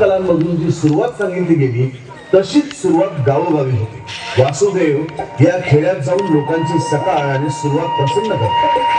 कलांमधून जी सुरुवात सांगितली गेली तशीच सुरुवात गावोगावी होती. वासुदेव या खेड्यात जाऊन लोकांची सकाळ आणि सुरुवात प्रसन्न करतात.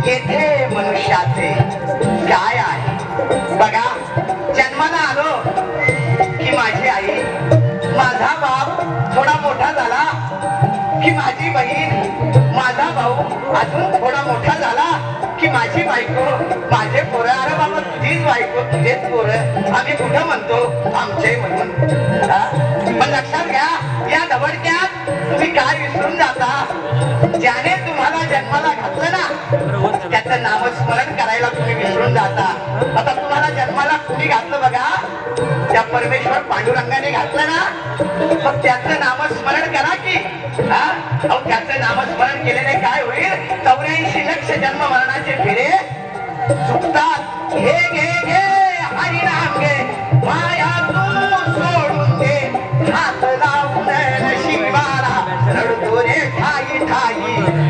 येथे मनुष्याचे काय आहे बघा. जन्माला आलो की माझी आई, माझा बाप थोडा मोठा झाला की माझी बहीण, माझा भाऊ अजून थोडा मोठा झाला की माझी बायको, माझे पोरं. अरे बाबा तुझीच बायको, तुझेच पोरं, आम्ही कुठं म्हणतो आमचे म्हणून. पण लक्षात घ्या, या दबडक्यात तुम्ही काय विसरून जाता. ज्याने तुम्हाला जन्माला घातलं ना त्याचं नामस्मरण करायला तुम्ही विसरून जाता. आता तुम्हाला जन्माला कुणी घातलं बघा, त्या परमेश्वर पांडुरंगाने घातलं ना, मग त्याचं नामस्मरण करा की. त्याचं नामस्मरण केलेले काय होईल, 84 लक्ष जन्म मरणाचे फेरे चुकतात. घे घे घे हरिनाम घे, माया तू सोडून दे, हात लावून नशिबाला रडतो रे ठाई ठाई.